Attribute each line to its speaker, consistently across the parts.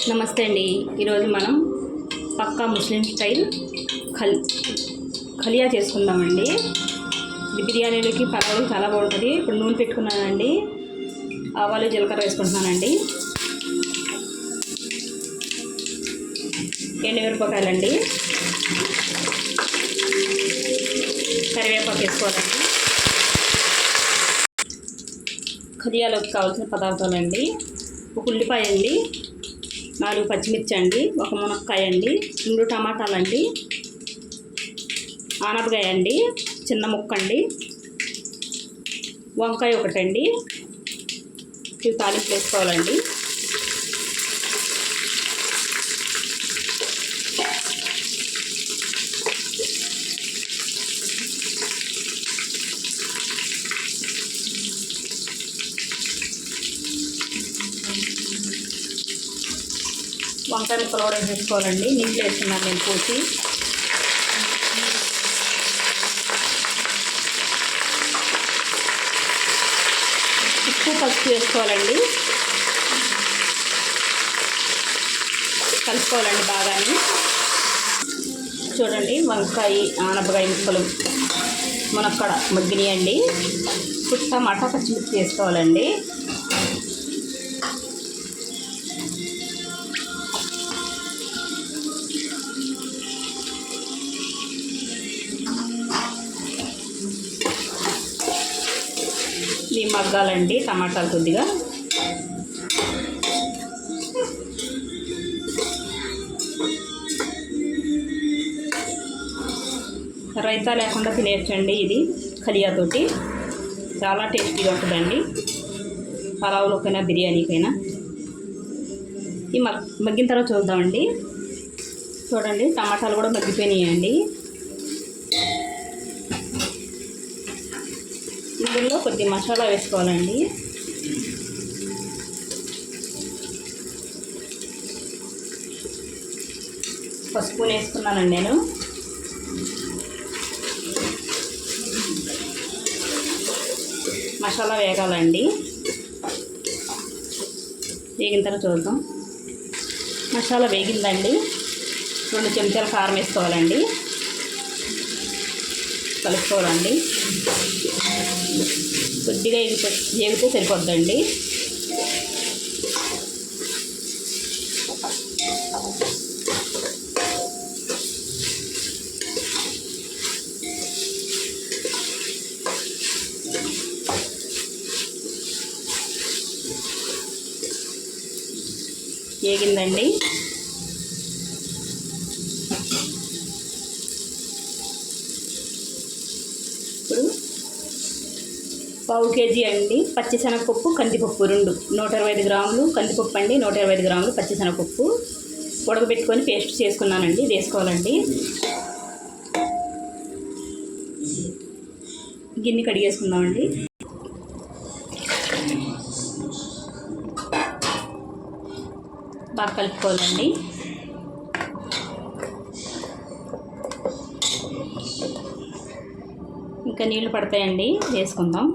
Speaker 1: నమస్తే అండి. ఈరోజు మనం పక్కా ముస్లిం స్టైల్ ఖలియా చేసుకుందామండి. ఇది బిర్యానీలకి పలావులు చాలా బాగుంటుంది. ఇప్పుడు నూనె పెట్టుకున్నానండి, ఆవాలు జీలకర్ర వేసుకుంటున్నానండి, ఎండుమిరపకాయలండి, కరివేపాకు వేసుకోవాలండి. ఖలియాలోకి కావాల్సిన పదార్థాలండి: ఒక ఉల్లిపాయ అండి, 4 పచ్చిమిర్చి అండి, ఒక మునక్కాయ అండి, 2 టమాటాలండి, ఆనపకాయ అండి, చిన్న ముక్క అండి, వంకాయ ఒకటండి. ఇవి తాలింపు వేసుకోవాలండి. వంకాయ ముక్కలు కూడా వేసుకోవాలండి. నీళ్ళు వేస్తున్నాను నేను పోసి. ఉప్పు పసుపు వేసుకోవాలండి, కలుపుకోవాలండి బాగాని. చూడండి, వంకాయ ఆనపకాయ ముక్కలు మునక్కడ మగ్గినాయండి. ఇప్పుడు టమాటా పచ్చిమిర్చి వేసుకోవాలండి. ఇవి మగ్గాలండి, టమాటాలు కొద్దిగా. రైతా లేకుండా తినేయచ్చండి. ఇది ఖలియాతోటి చాలా టేస్టీగా ఉంటుందండి, పలావులోకైనా బిర్యానీకైనా. ఈ మగ్గిన తర్వాత చూద్దామండి. చూడండి, టమాటాలు కూడా మగ్గిపోయినాయండి. ఇందులో కొద్ది మసాలా వేసుకోవాలండి. పసుపు వేసుకున్నానండి నేను. మసాలా వేగాలండి. వేగిన తర్వాత చూద్దాం. మసాలా వేగిందండి. 2 చెంచాల కారం వేసుకోవాలండి, కలుపుకోవాలండి. కొద్దిగా వేగితే సరిపోద్దండి. వేగిందండి. ఇప్పుడు 1/2 కేజీ అండి పచ్చిశనగపప్పు, కందిపప్పు 2, 125 గ్రాములు కందిపప్పు అండి, 125 గ్రాములు పచ్చిశనగపప్పు ఉడకబెట్టుకొని పేస్ట్ చేసుకున్నానండి. ఇది వేసుకోవాలండి. గిన్నె కడిగేసుకుందామండి. బాగా కలుపుకోవాలండి. ఇంకా నీళ్ళు పడతాయండి, వేసుకుందాం.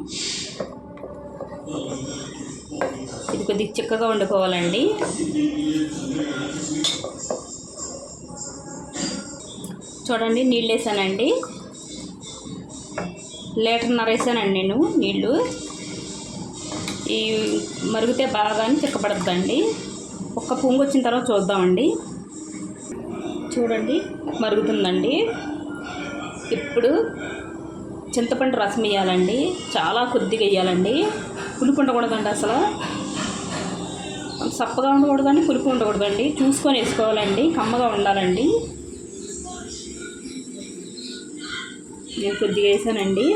Speaker 1: ఇది కొద్దిగా చిక్కగా వండుకోవాలండి. చూడండి, నీళ్ళు వేసానండి. 1.5 లీటర్ వేసానండి నేను నీళ్ళు. ఈ మరిగితే బాగా చిక్కబడద్దండి. ఒక్క పొంగు వచ్చిన తర్వాత చూద్దామండి. చూడండి, మరుగుతుందండి. ఇప్పుడు చింతపండు రసం వేయాలండి. చాలా కొద్దిగా వేయాలండి. పులుపు ఉండకూడదండి, అసలు సప్పగా ఉండకూడదండి, పులుపు ఉండకూడదండి. చూసుకొని వేసుకోవాలండి, కమ్మగా ఉండాలండి. నేను కొద్దిగా వేసానండి.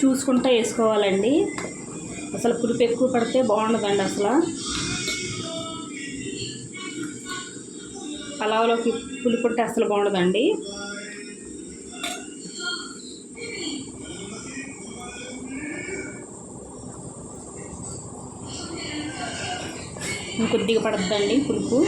Speaker 1: చూసుకుంటూ వేసుకోవాలండి. అసలు పులుపు ఎక్కువ పడితే బాగుండదండి. అసలు పలావులోకి పులుపు ఉంటే అసలు బాగుండదండి. కొద్దిగా పడుతుందండి పులుపు.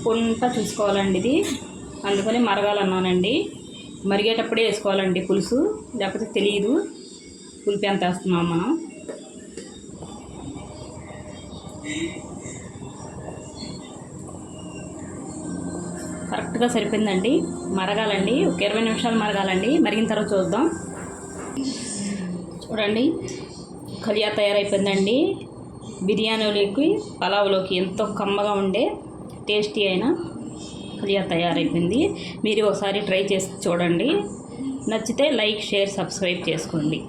Speaker 1: కొంత చూసుకోవాలండి ఇది, అందుకని మరగాలన్నానండి. మరిగేటప్పుడే వేసుకోవాలండి పులుసు, లేకపోతే తెలియదు పులుపు ఎంత వేస్తున్నాం మనం. కరెక్ట్గా సరిపోయిందండి. మరగాలండి, ఒక 20 నిమిషాలు మరగాలండి. మరిగిన తర్వాత చూద్దాం. చూడండి, కలియా తయారైపోయిందండి. బిర్యానీలోకి, పలావ్లోకి ఎంతో కమ్మగా ఉండే టేస్టీ అయిన కలియా తయారైపోయింది. మీరు ఒకసారి ట్రై చేసి చూడండి. నచ్చితే లైక్, షేర్, సబ్స్క్రైబ్ చేసుకోండి.